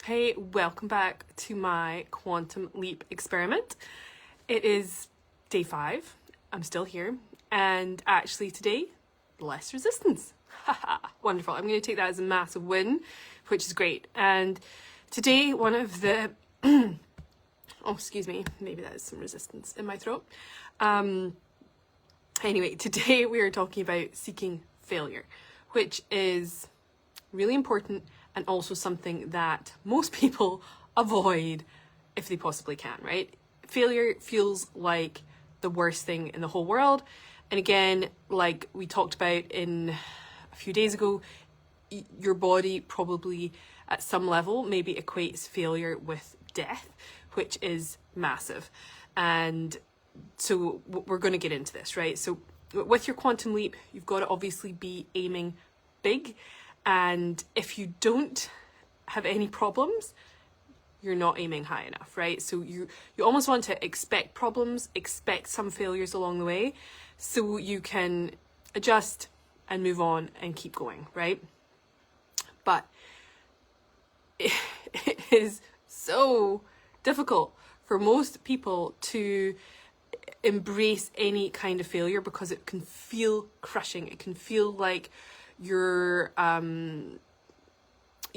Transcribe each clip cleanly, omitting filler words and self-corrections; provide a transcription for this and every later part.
Hey, welcome back to my quantum leap experiment. It is day 5. I'm still here. And actually today, less resistance. Haha, wonderful. I'm going to take that as a massive win, which is great. And today, one of the... oh, excuse me. Maybe that is some resistance in my throat. Anyway, today we are talking about seeking failure, which is really important and also something that most people avoid if they possibly can, right? Failure feels like the worst thing in the whole world. And again, like we talked about in a few days ago, your body probably at some level maybe equates failure with death, which is massive. And so we're going to get into this, right? So with your quantum leap, you've got to obviously be aiming big. And if you don't have any problems, you're not aiming high enough, right? So you almost want to expect problems, expect some failures along the way, so you can adjust and move on and keep going, right? But it is so difficult for most people to embrace any kind of failure because it can feel crushing. It can feel like you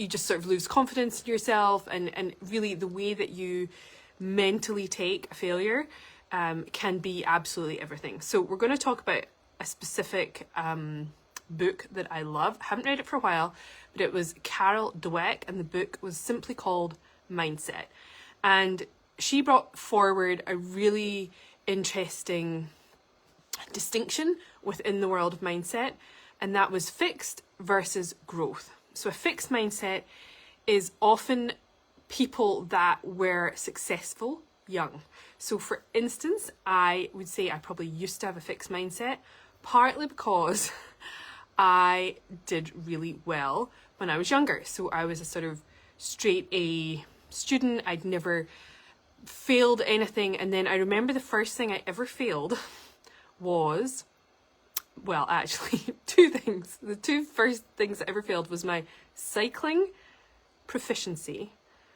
just sort of lose confidence in yourself, and really the way that you mentally take a failure can be absolutely everything. So we're going to talk about a specific book that I love. I haven't read it for a while, but it was Carol Dweck, and the book was simply called Mindset. And she brought forward a really interesting distinction within the world of mindset, and that was fixed versus growth. So a fixed mindset is often people that were successful young. So for instance, I would say I probably used to have a fixed mindset, partly because I did really well when I was younger. So I was a sort of straight A student. I'd never failed anything. And then I remember the first thing I ever failed was... well, actually, two things. The two first things that ever failed was my cycling proficiency,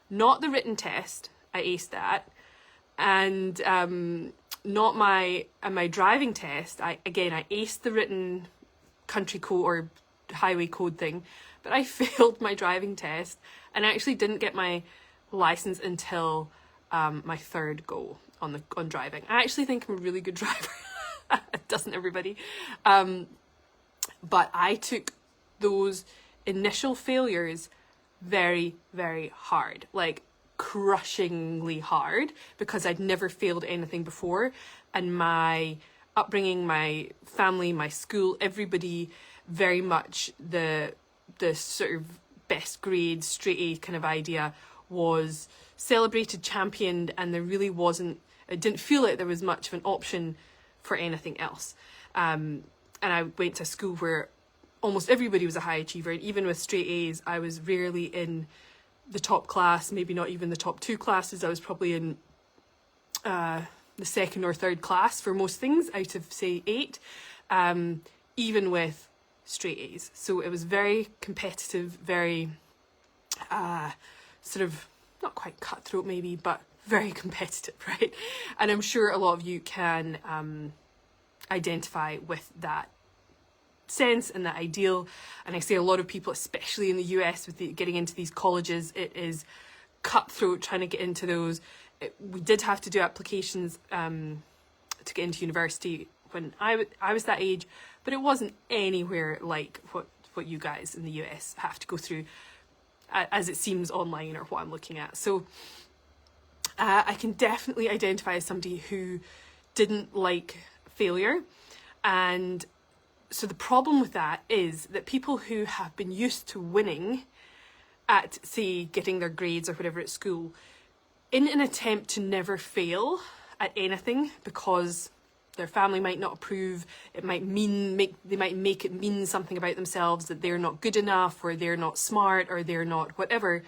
not the written test. I aced that, and not my driving test. I aced the written country code or highway code thing, but I failed my driving test and I actually didn't get my license until my third go on driving. I actually think I'm a really good driver. Doesn't everybody? But I took those initial failures very, very hard, like crushingly hard, because I'd never failed anything before. And my upbringing, my family, my school, everybody, very much the sort of best grades, straight A kind of idea was celebrated, championed, and there really wasn't, it didn't feel like there was much of an option for anything else. And I went to school where almost everybody was a high achiever, and even with straight A's, I was rarely in the top class, maybe not even the top 2 classes. I was probably in the second or third class for most things out of, say, 8, even with straight A's. So it was very competitive, very sort of, not quite cutthroat maybe, but very competitive, right? And I'm sure a lot of you can identify with that sense and that ideal. And I say a lot of people, especially in the US, with getting into these colleges, it is cutthroat trying to get into those. We did have to do applications to get into university when I was that age, but it wasn't anywhere like what you guys in the US have to go through, as it seems online or what I'm looking at. So I can definitely identify as somebody who didn't like failure. And so the problem with that is that people who have been used to winning at, say, getting their grades or whatever at school, in an attempt to never fail at anything because their family might not approve, it might they might make it mean something about themselves, that they're not good enough or they're not smart or they're not whatever,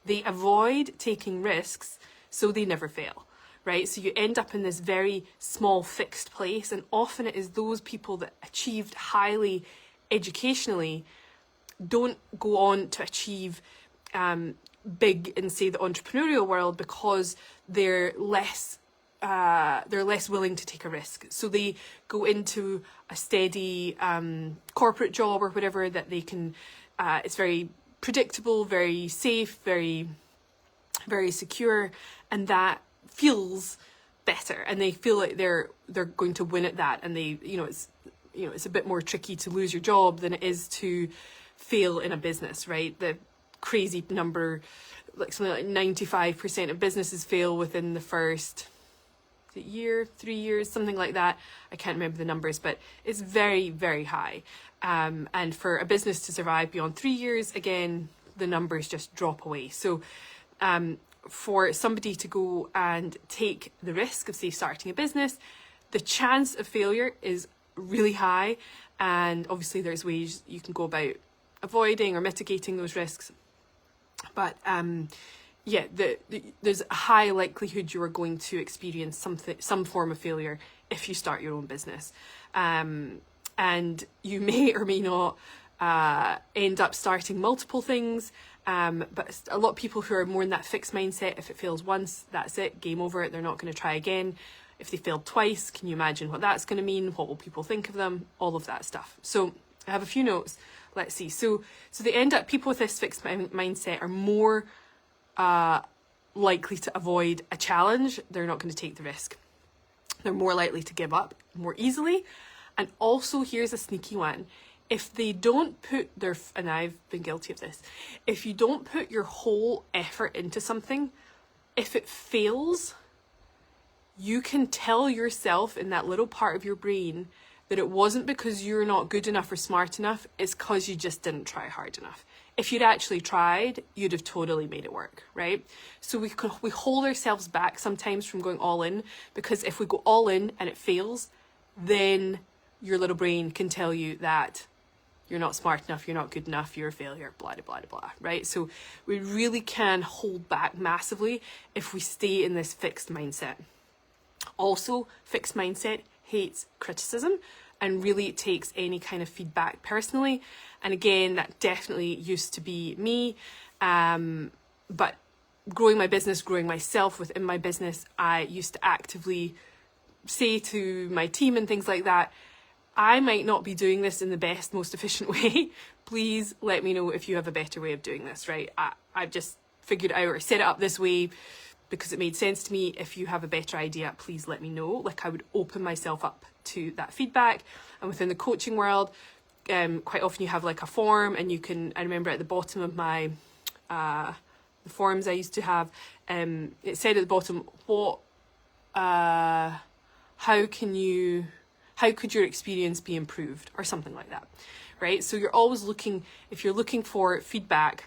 they avoid taking risks so they never fail, right? So you end up in this very small fixed place, and often it is those people that achieved highly educationally don't go on to achieve big in, say, the entrepreneurial world because they're less willing to take a risk. So they go into a steady corporate job or whatever that they can, it's very predictable, very safe, very, very secure, and that feels better, and they feel like they're going to win at that, and they, it's a bit more tricky to lose your job than it is to fail in a business, right? The crazy number, like something like 95% of businesses fail within the first year, 3 years, something like that. I can't remember the numbers, but it's very, very high. And for a business to survive beyond 3 years, again, the numbers just drop away. So for somebody to go and take the risk of, say, starting a business, the chance of failure is really high. And obviously there's ways you can go about avoiding or mitigating those risks. But yeah, there's a high likelihood you are going to experience some form of failure if you start your own business. And you may or may not end up starting multiple things. But a lot of people who are more in that fixed mindset, if it fails once, that's it, game over, they're not going to try again. If they failed twice, can you imagine what that's going to mean? What will people think of them? All of that stuff. So I have a few notes. Let's see. So they end up, people with this fixed mindset are more likely to avoid a challenge. They're not going to take the risk. They're more likely to give up more easily. And also, here's a sneaky one. If they don't put their, and I've been guilty of this, if you don't put your whole effort into something, if it fails, you can tell yourself in that little part of your brain that it wasn't because you're not good enough or smart enough, it's because you just didn't try hard enough. If you'd actually tried, you'd have totally made it work, right? So we hold ourselves back sometimes from going all in, because if we go all in and it fails, then your little brain can tell you that you're not smart enough, you're not good enough, you're a failure, blah, blah, blah, blah, right? So we really can hold back massively if we stay in this fixed mindset. Also, fixed mindset hates criticism and really takes any kind of feedback personally. And again, that definitely used to be me. But growing my business, growing myself within my business, I used to actively say to my team and things like that, I might not be doing this in the best, most efficient way. Please let me know if you have a better way of doing this, right? I've just figured out or set it up this way because it made sense to me. If you have a better idea, please let me know. Like, I would open myself up to that feedback. And within the coaching world, quite often you have like a form, and you can, I remember at the bottom of my, the forms I used to have, it said at the bottom, how could your experience be improved, or something like that, right? So you're always looking, if you're looking for feedback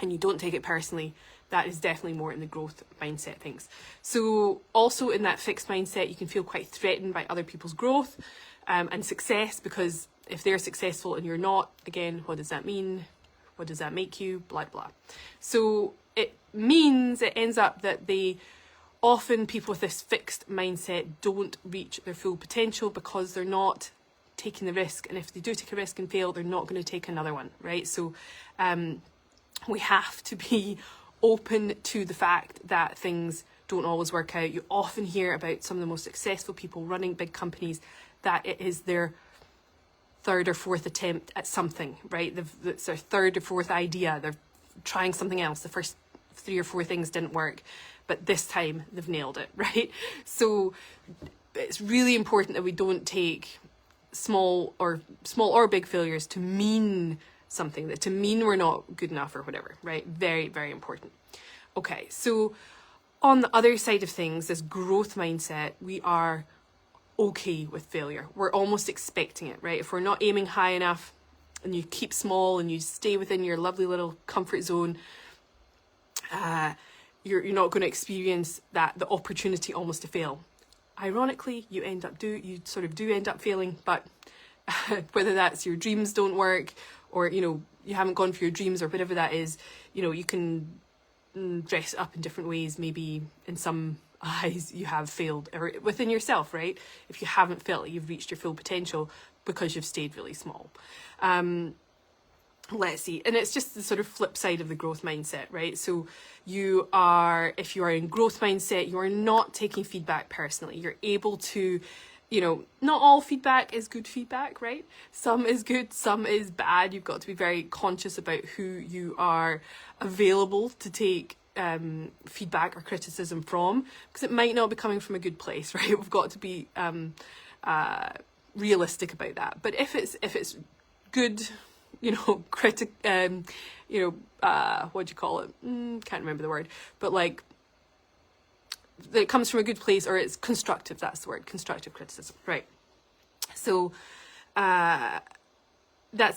and you don't take it personally, that is definitely more in the growth mindset things. So also in that fixed mindset, you can feel quite threatened by other people's growth and success, because if they're successful and you're not, again, what does that mean? What does that make you? Blah, blah. So it means, it ends up that often people with this fixed mindset don't reach their full potential because they're not taking the risk. And if they do take a risk and fail, they're not going to take another one, right? So we have to be open to the fact that things don't always work out. You often hear about some of the most successful people running big companies that it is their third or fourth attempt at something, right? It's their third or fourth idea. They're trying something else. The first 3 or 4 things didn't work, but this time they've nailed it, right? So it's really important that we don't take small or big failures to mean something, that to mean we're not good enough or whatever, right? Very, very important. Okay, so on the other side of things, this growth mindset, we are okay with failure. We're almost expecting it, right? If we're not aiming high enough and you keep small and you stay within your lovely little comfort zone, you're not going to experience the opportunity almost to fail. Ironically, you sort of do end up failing, but whether that's your dreams don't work, or you haven't gone for your dreams, or whatever that is, you can dress it up in different ways. Maybe in some eyes you have failed, or within yourself, right? If you haven't felt like you've reached your full potential because you've stayed really small. let's see, and it's just the sort of flip side of the growth mindset, right? So you are, if you are in growth mindset, you are not taking feedback personally. You're able to, you know, not all feedback is good feedback, right? Some is good, some is bad. You've got to be very conscious about who you are available to take feedback or criticism from, because it might not be coming from a good place, right? We've got to be realistic about that. But if it's good, you know, you know, what do you call it? Can't remember the word, but like, that it comes from a good place, or it's constructive, that's the word, constructive criticism, right? So that's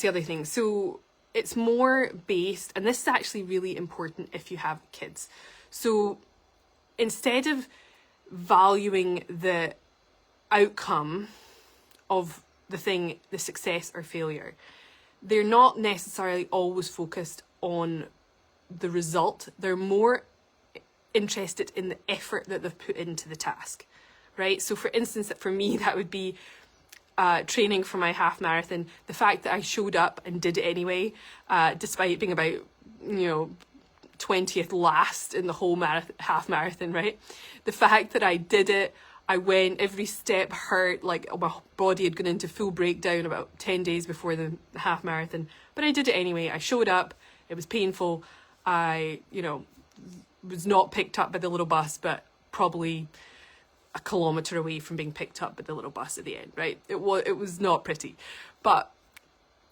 the other thing. So it's more based, and this is actually really important if you have kids. So instead of valuing the outcome of the thing, the success or failure, they're not necessarily always focused on the result. They're more interested in the effort that they've put into the task, right? So for instance, for me, that would be training for my half marathon. The fact that I showed up and did it anyway, despite being about, you know, 20th last in the whole half marathon, right? The fact that I did it, I went, every step hurt, like my body had gone into full breakdown about 10 days before the half marathon, but I did it anyway. I showed up, it was painful. I, you know, was not picked up by the little bus, but probably a kilometre away from being picked up by the little bus at the end, right? It was not pretty. But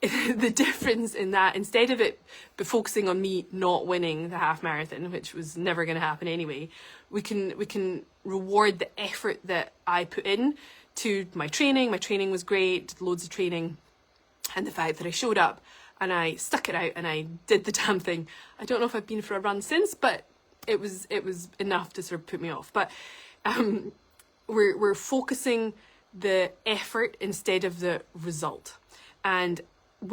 the difference in that, instead of it focusing on me not winning the half marathon, which was never going to happen anyway, we can reward the effort that I put in to my training. My training was great, did loads of training, and the fact that I showed up and I stuck it out and I did the damn thing. I don't know if I've been for a run since, but it was enough to sort of put me off. But we're focusing the effort instead of the result. And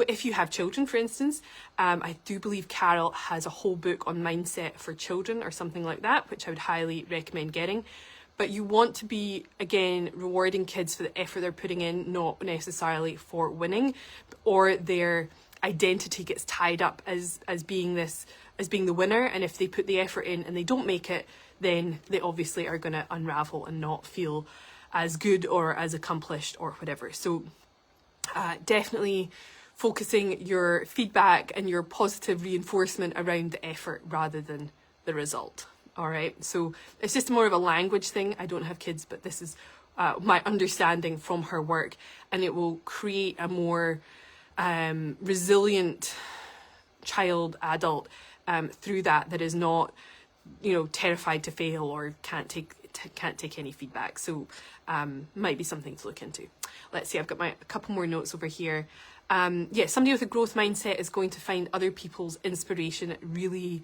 if you have children, for instance, I do believe Carol has a whole book on mindset for children or something like that, which I would highly recommend getting. But you want to be, again, rewarding kids for the effort they're putting in, not necessarily for winning, or their identity gets tied up as being the winner. And if they put the effort in and they don't make it, then they obviously are going to unravel and not feel as good or as accomplished or whatever. So definitely focusing your feedback and your positive reinforcement around the effort rather than the result. All right. So it's just more of a language thing. I don't have kids, but this is my understanding from her work, and it will create a more resilient child, adult through that is not, you know, terrified to fail or can't take any feedback. So might be something to look into. Let's see, I've got a couple more notes over here. Yeah, somebody with a growth mindset is going to find other people's inspiration really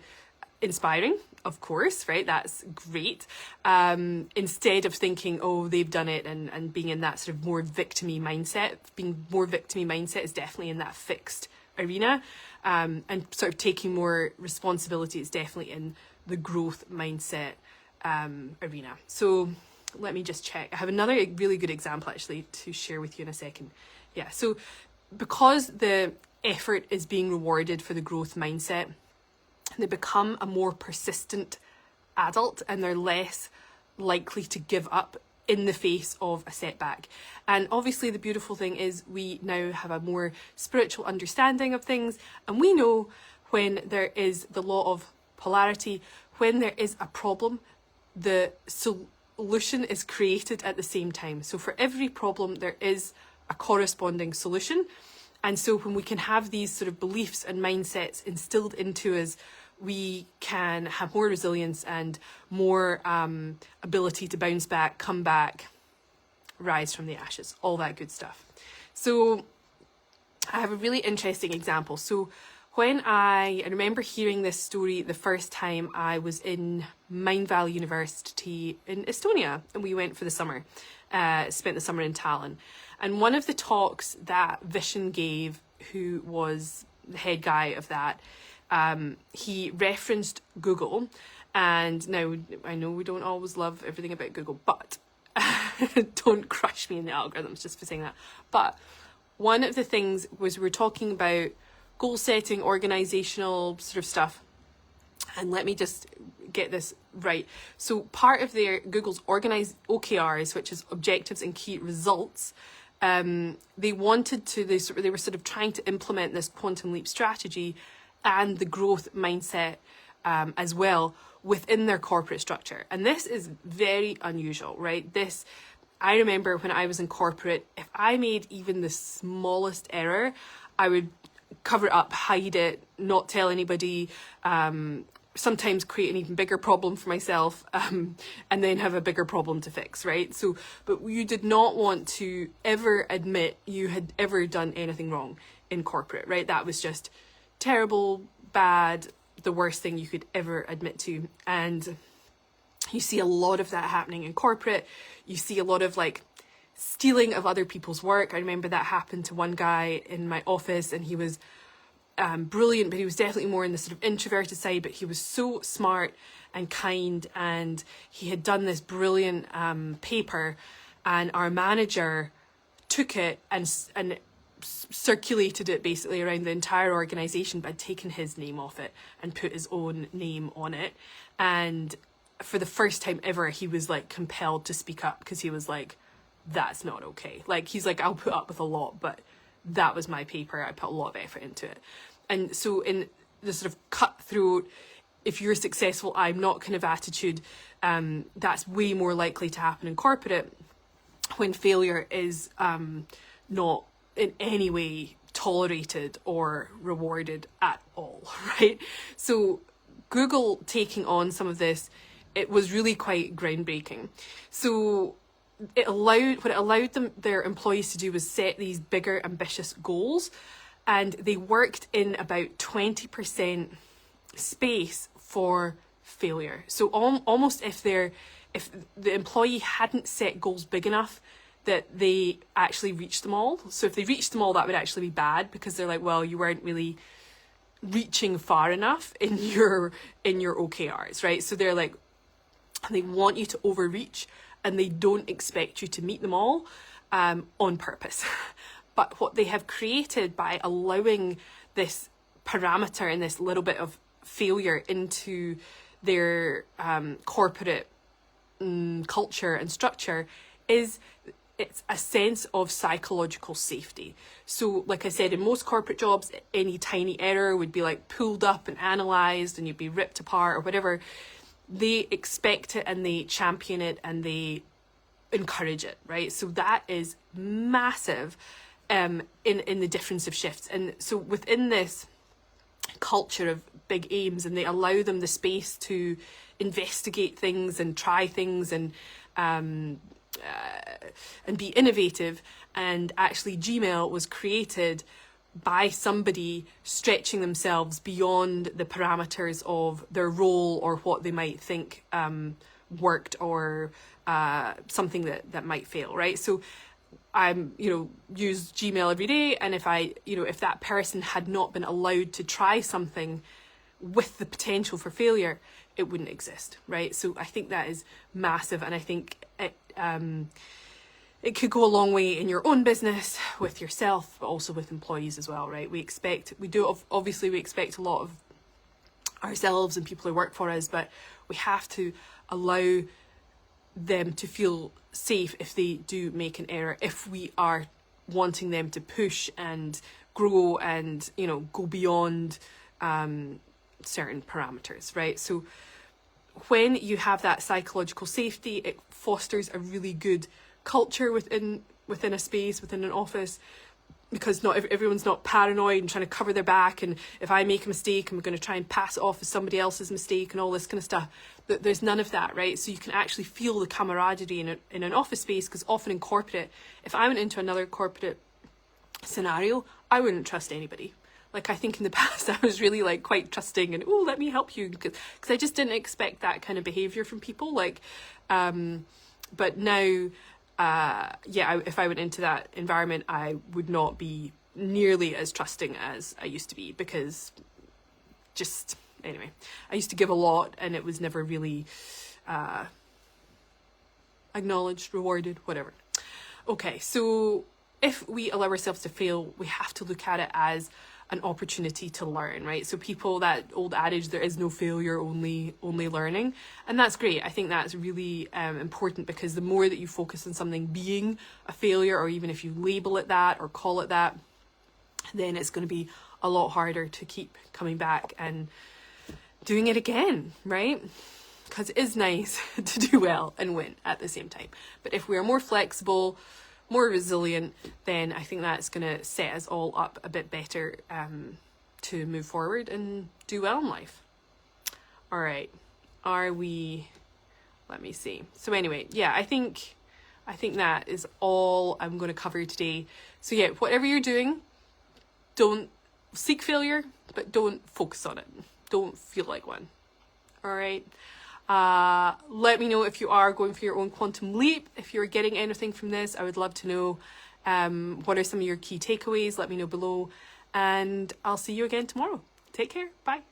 inspiring, of course, right? That's great. Instead of thinking, oh, they've done it, and being in that sort of more victim-y mindset. Being more victim-y mindset is definitely in that fixed arena. And sort of taking more responsibility is definitely in the growth mindset arena. So let me just check. I have another really good example actually to share with you in a second. Yeah, so because the effort is being rewarded for the growth mindset, they become a more persistent adult and they're less likely to give up in the face of a setback. And obviously the beautiful thing is we now have a more spiritual understanding of things, and we know when there is the law of polarity, when there is a problem, the solution is created at the same time. So for every problem there is a corresponding solution. And so when we can have these sort of beliefs and mindsets instilled into us, we can have more resilience and more ability to bounce back, come back, rise from the ashes, all that good stuff. So I have a really interesting example. So when I remember hearing this story the first time I was in Mindvalley University in Estonia, and we went for the summer, spent the summer in Tallinn. And one of the talks that Vishen gave, who was the head guy of that, he referenced Google. And now I know we don't always love everything about Google, but don't crush me in the algorithms just for saying that. But one of the things was we were talking about goal setting, organizational sort of stuff. And let me just get this right. So part of their Google's organized OKRs, which is objectives and key results, they were sort of trying to implement this quantum leap strategy and the growth mindset as well within their corporate structure. And this is very unusual, right? I remember when I was in corporate, if I made even the smallest error, I would cover it up, hide it, not tell anybody, sometimes create an even bigger problem for myself, and then have a bigger problem to fix, right? So, but you did not want to ever admit you had ever done anything wrong in corporate, right? That was just terrible, bad, the worst thing you could ever admit to. And you see a lot of that happening in corporate. You see a lot of like stealing of other people's work. I remember that happened to one guy in my office, and he was brilliant, but he was definitely more in the sort of introverted side, but he was so smart and kind, and he had done this brilliant paper, and our manager took it and circulated it basically around the entire organization, but had taken his name off it and put his own name on it. And for the first time ever, he was like compelled to speak up, because he was like, that's not okay. Like, he's like, I'll put up with a lot, but that was my paper. I put a lot of effort into it. And so in the sort of cutthroat, if you're successful, I'm not kind of attitude, that's way more likely to happen in corporate when failure is not in any way tolerated or rewarded at all, right? So Google taking on some of this, it was really quite groundbreaking. So what it allowed their employees to do was set these bigger, ambitious goals, and they worked in about 20% space for failure. So almost if the employee hadn't set goals big enough that they actually reached them all. So if they reached them all, that would actually be bad, because they're like, well, you weren't really reaching far enough in your OKRs, right? So they're like, they want you to overreach, and they don't expect you to meet them all on purpose. But what they have created by allowing this parameter and this little bit of failure into their corporate culture and structure is it's a sense of psychological safety. So like I said, in most corporate jobs, any tiny error would be like pulled up and analysed, and you'd be ripped apart or whatever. They expect it, and they champion it, and they encourage it, right? So that is massive in the difference of shifts. And so within this culture of big aims, and they allow them the space to investigate things and try things and be innovative. And actually Gmail was created by somebody stretching themselves beyond the parameters of their role or what they might think worked, or something that might fail, right? So I'm, use Gmail every day, and if that person had not been allowed to try something with the potential for failure, it wouldn't exist, right? So I think that is massive, and I think it could go a long way in your own business, with yourself, but also with employees as well, right? We expect a lot of ourselves and people who work for us, but we have to allow them to feel safe if they do make an error, if we are wanting them to push and grow and, go beyond certain parameters, right? So when you have that psychological safety, it fosters a really good culture within a space, within an office, because not everyone's not paranoid and trying to cover their back, and if I make a mistake, I'm going to try and pass it off as somebody else's mistake and all this kind of stuff. There's none of that, right? So you can actually feel the camaraderie in an office space, because often in corporate, if I went into another corporate scenario, I wouldn't trust anybody. Like, I think in the past I was really like quite trusting and, oh, let me help you, because I just didn't expect that kind of behavior from people. Like, but now, if I went into that environment, I would not be nearly as trusting as I used to be, because anyway, I used to give a lot, and it was never really acknowledged, rewarded, whatever. Okay, so if we allow ourselves to fail, we have to look at it as an opportunity to learn, right? So people, that old adage, there is no failure, only learning. And that's great. I think that's really important, because the more that you focus on something being a failure, or even if you label it that or call it that, then it's going to be a lot harder to keep coming back and doing it again, right? Because it is nice to do well and win at the same time. But if we are more flexible, more resilient, then I think that's going to set us all up a bit better to move forward and do well in life. All right. Are we... Let me see. So anyway, yeah, I think that is all I'm going to cover today. So yeah, whatever you're doing, don't seek failure, but don't focus on it. Don't feel like one. All right. Let me know if you are going for your own quantum leap. If you're getting anything from this, I would love to know what are some of your key takeaways. Let me know below, and I'll see you again tomorrow. Take care. Bye.